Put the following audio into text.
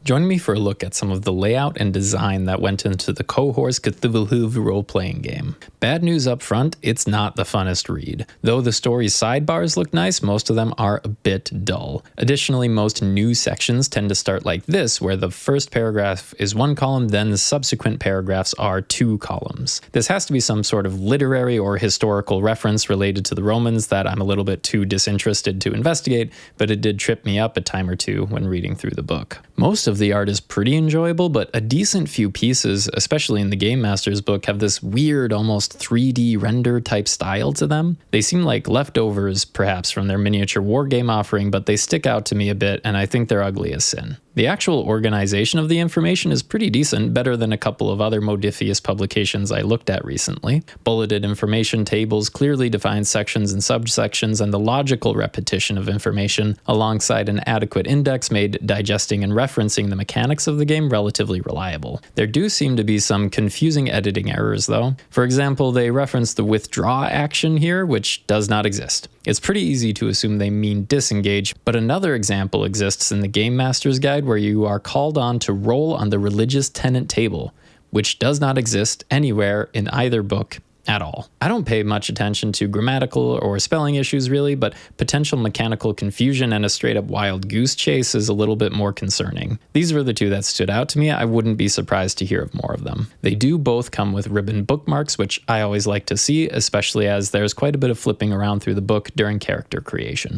Join me for a look at some of the layout and design that went into the Cohors Cthulhu role-playing game. Bad news up front, it's not the funnest read. Though the story's sidebars look nice, most of them are a bit dull. Additionally, most new sections tend to start like this, where the first paragraph is one column, then the subsequent paragraphs are 2 columns. This has to be some sort of literary or historical reference related to the Romans that I'm a little bit too disinterested to investigate, but it did trip me up a time or two when reading through the book. Most of the art is pretty enjoyable, but a decent few pieces, especially in the Game Master's book, have this weird, almost 3D render type style to them. They seem like leftovers, perhaps, from their miniature wargame offering, but they stick out to me a bit, and I think they're ugly as sin. The actual organization of the information is pretty decent, better than a couple of other modifius publications I looked at recently. Bulleted information tables clearly define sections and subsections, and the logical repetition of information, alongside an adequate index, made digesting and referencing the mechanics of the game relatively reliable. There do seem to be some confusing editing errors though. For example, they reference the withdraw action here, which does not exist. It's pretty easy to assume they mean disengage, but another example exists in the Game Master's Guide where you are called on to roll on the religious tenant table, which does not exist anywhere in either book at all. I don't pay much attention to grammatical or spelling issues really, but potential mechanical confusion and a straight up wild goose chase is a little bit more concerning. These were the two that stood out to me. I wouldn't be surprised to hear of more of them. They do both come with ribbon bookmarks, which I always like to see, especially as there's quite a bit of flipping around through the book during character creation.